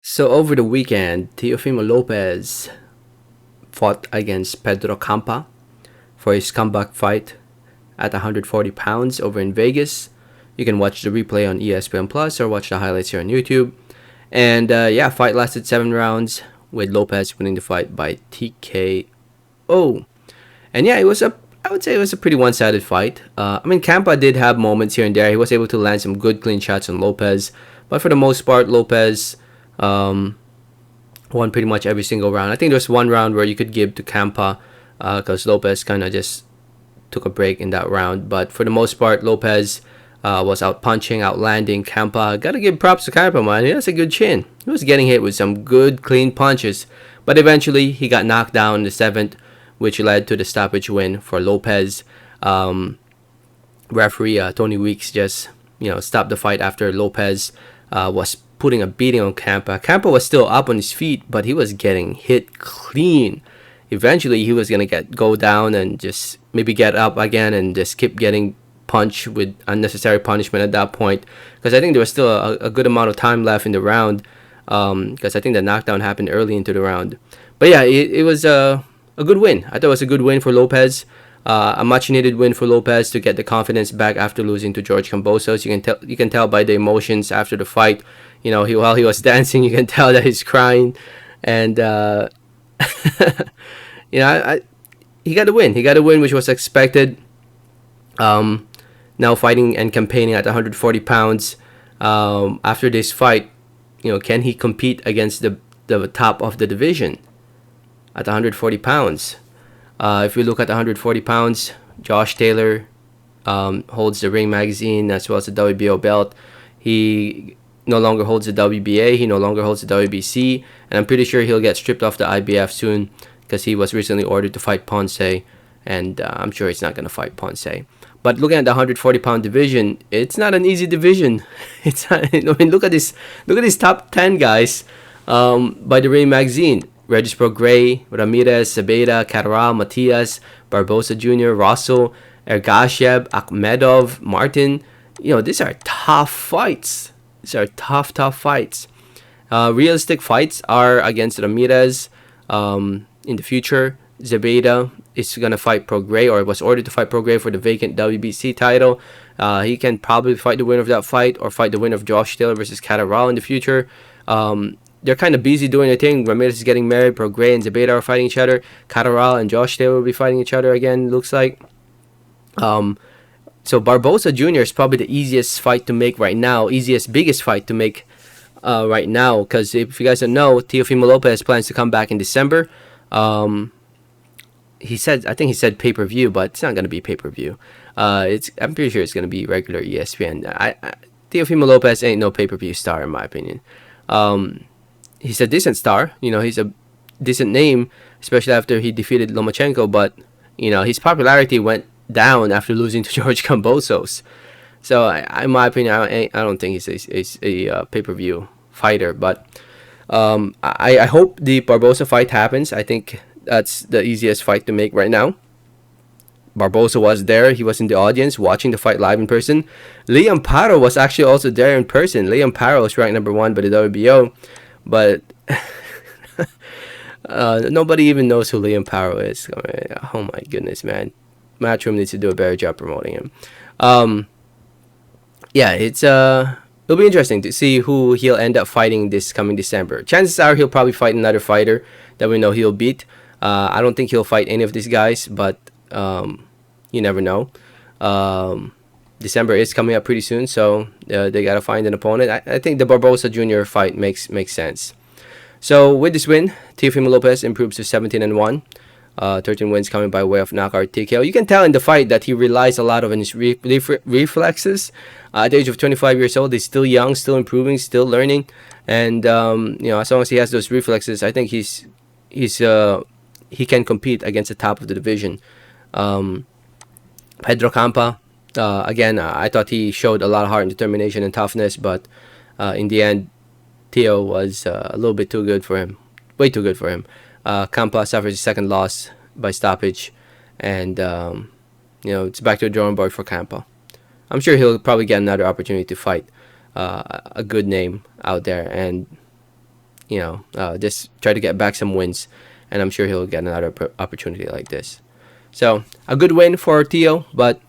So over the weekend, Teofimo Lopez fought against Pedro Campa for his comeback fight at 140 pounds over in Vegas. You can watch the replay on ESPN Plus or watch the highlights here on YouTube. And yeah, fight lasted 7 rounds with Lopez winning the fight by TKO. And yeah, I would say it was a pretty one-sided fight. I mean, Campa did have moments here and there. He was able to land some good clean shots on Lopez, but for the most part, Lopez um, won pretty much every single round. I think there's one round where you could give to Campa because Lopez kind of just took a break in that round. But for the most part, Lopez was out punching, out landing Campa. Gotta give props to Campa, man. He has a good chin. He was getting hit with some good, clean punches. But eventually, he got knocked down in the seventh, which led to the stoppage win for Lopez. Referee Tony Weeks just stopped the fight after Lopez was putting a beating on Campa. Campa was still up on his feet, but he was getting hit clean. Eventually, he was gonna go down and just maybe get up again and just keep getting punched with unnecessary punishment at that point. Because I think there was still a good amount of time left in the round. Because I think the knockdown happened early into the round. But yeah, it was a good win. I thought it was a good win for Lopez. A much needed win for Lopez to get the confidence back after losing to George Kambosos. You can tell by the emotions after the fight. While he was dancing, you can tell that he's crying, and he got a win. He got a win, which was expected. Now fighting and campaigning at 140 pounds. After this fight, can he compete against the top of the division at 140 pounds? If we look at 140 pounds, Josh Taylor holds the Ring magazine as well as the WBO belt. He no longer holds the WBA. He no longer holds the WBC. And I'm pretty sure he'll get stripped off the IBF soon because he was recently ordered to fight Ponce. And I'm sure he's not going to fight Ponce. But looking at the 140-pound division, it's not an easy division. It's not, I mean, look at this. Look at these top 10 guys by the Ring magazine. Regis Prograis, Ramirez, Zepeda, Catterall, Matias, Barbosa Jr., Russell, Ergashev, Akhmedov, Martin. These are tough fights. These are tough fights. Realistic fights are against Ramirez in the future. Zepeda is going to fight Prograis, or was ordered to fight Prograis for the vacant WBC title. He can probably fight the winner of that fight or fight the winner of Josh Taylor versus Catterall in the future. They're kind of busy doing their thing. Ramirez is getting married. Prograis and Zepeda are fighting each other. Catterall and Josh Taylor will be fighting each other again, looks like. So Barbosa Jr. is probably the easiest fight to make right now. Biggest fight to make right now. Because if you guys don't know, Teofimo Lopez plans to come back in December. I think he said pay-per-view, but it's not going to be pay-per-view. I'm pretty sure it's going to be regular ESPN. Teofimo Lopez ain't no pay-per-view star, in my opinion. He's a decent star. He's a decent name, especially after he defeated Lomachenko. But his popularity went down after losing to George Kambosos. So, in my opinion, I don't think he's a pay-per-view fighter. But I hope the Barbosa fight happens. I think that's the easiest fight to make right now. Barbosa was there. He was in the audience watching the fight live in person. Liam Paro was actually also there in person. Liam Paro was ranked number 1 by the WBO. But nobody even knows who Liam Paro is. Oh my goodness, man. Matchroom needs to do a better job promoting him. Yeah, it'll be interesting to see who he'll end up fighting this coming December. Chances are he'll probably fight another fighter that we know he'll beat. I don't think he'll fight any of these guys, but you never know. December is coming up pretty soon, so they gotta find an opponent. I think the Barbosa Jr. fight makes sense. So with this win, Teofimo Lopez improves to 17-1. 13 wins coming by way of knockout TKO. You can tell in the fight that he relies a lot on his reflexes. At the age of 25 years old, he's still young, still improving, still learning, and as long as he has those reflexes, I think he can compete against the top of the division. Pedro Campa, again, I thought he showed a lot of heart and determination and toughness, but in the end, Teo was a little bit too good for him. Way too good for him. Campa suffers his second loss by stoppage, and it's back to the drawing board for Campa. I'm sure he'll probably get another opportunity to fight a good name out there, and just try to get back some wins, and I'm sure he'll get another opportunity like this. So a good win for Teo, but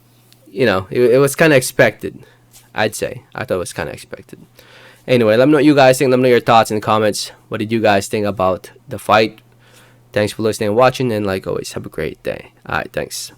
it was kind of expected. I'd say I thought it was kind of expected. Anyway, let me know what you guys think. Let me know your thoughts in the comments. What did you guys think about the fight? Thanks for listening and watching, and like always, have a great day. All right, thanks.